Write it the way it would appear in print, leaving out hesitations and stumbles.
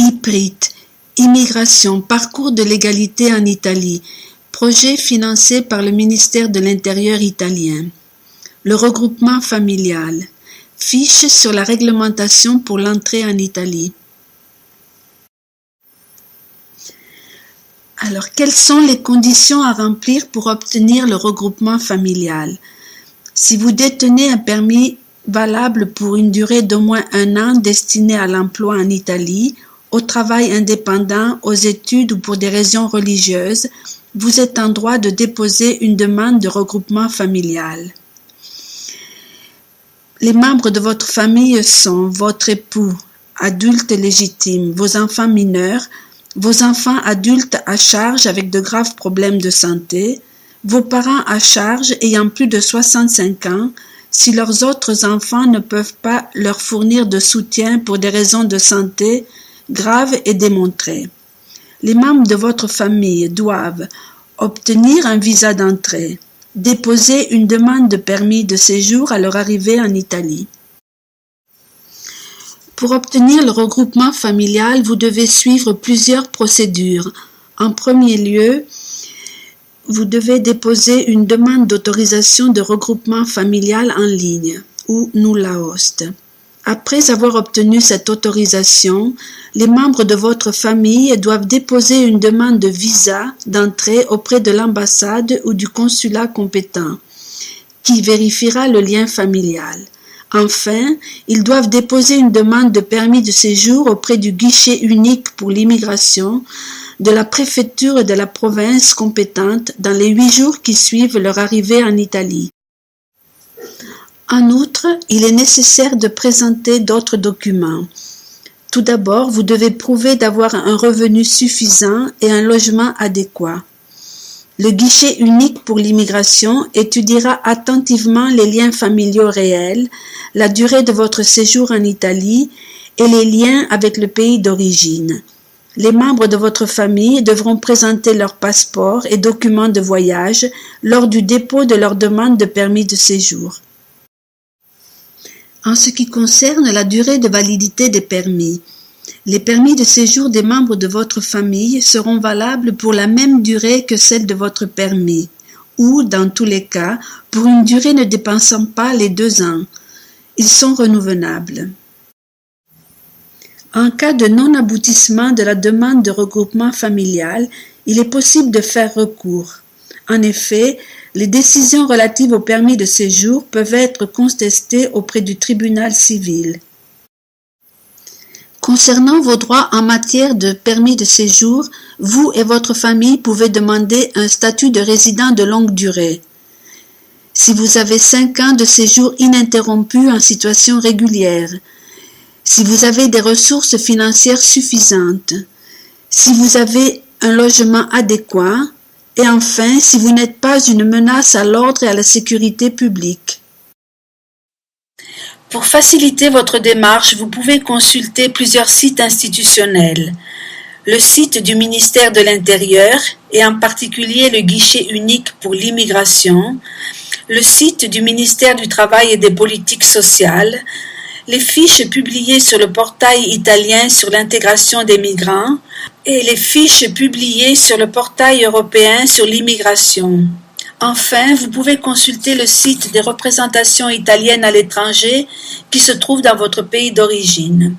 IPRIT, Immigration, parcours de l'égalité en Italie, projet financé par le ministère de l'Intérieur italien. Le regroupement familial, fiche sur la réglementation pour l'entrée en Italie. Alors, quelles sont les conditions à remplir pour obtenir le regroupement familial? Si vous détenez un permis valable pour une durée d'au moins 1 an destiné à l'emploi en Italie, au travail indépendant, aux études ou pour des raisons religieuses, vous êtes en droit de déposer une demande de regroupement familial. Les membres de votre famille sont votre époux, adulte légitime, vos enfants mineurs, vos enfants adultes à charge avec de graves problèmes de santé, vos parents à charge ayant plus de 65 ans, si leurs autres enfants ne peuvent pas leur fournir de soutien pour des raisons de santé graves et démontrées. Les membres de votre famille doivent obtenir un visa d'entrée, déposer une demande de permis de séjour à leur arrivée en Italie. Pour obtenir le regroupement familial, vous devez suivre plusieurs procédures. En premier lieu, vous devez déposer une demande d'autorisation de regroupement familial en ligne, ou nulla osta. Après avoir obtenu cette autorisation, les membres de votre famille doivent déposer une demande de visa d'entrée auprès de l'ambassade ou du consulat compétent, qui vérifiera le lien familial. Enfin, ils doivent déposer une demande de permis de séjour auprès du guichet unique pour l'immigration de la préfecture de la province compétente dans les 8 jours qui suivent leur arrivée en Italie. En outre, il est nécessaire de présenter d'autres documents. Tout d'abord, vous devez prouver d'avoir un revenu suffisant et un logement adéquat. Le guichet unique pour l'immigration étudiera attentivement les liens familiaux réels, la durée de votre séjour en Italie et les liens avec le pays d'origine. Les membres de votre famille devront présenter leur passeport et documents de voyage lors du dépôt de leur demande de permis de séjour. En ce qui concerne la durée de validité des permis, les permis de séjour des membres de votre famille seront valables pour la même durée que celle de votre permis, ou, dans tous les cas, pour une durée ne dépassant pas les 2 ans. Ils sont renouvelables. En cas de non-aboutissement de la demande de regroupement familial, il est possible de faire recours. En effet, les décisions relatives au permis de séjour peuvent être contestées auprès du tribunal civil. Concernant vos droits en matière de permis de séjour, vous et votre famille pouvez demander un statut de résident de longue durée. Si vous avez 5 ans de séjour ininterrompu en situation régulière, si vous avez des ressources financières suffisantes, si vous avez un logement adéquat, et enfin, si vous n'êtes pas une menace à l'ordre et à la sécurité publique. Pour faciliter votre démarche, vous pouvez consulter plusieurs sites institutionnels. Le site du ministère de l'Intérieur, et en particulier le guichet unique pour l'immigration, le site du ministère du Travail et des Politiques sociales, les fiches publiées sur le portail italien sur l'intégration des migrants et les fiches publiées sur le portail européen sur l'immigration. Enfin, vous pouvez consulter le site des représentations italiennes à l'étranger qui se trouve dans votre pays d'origine.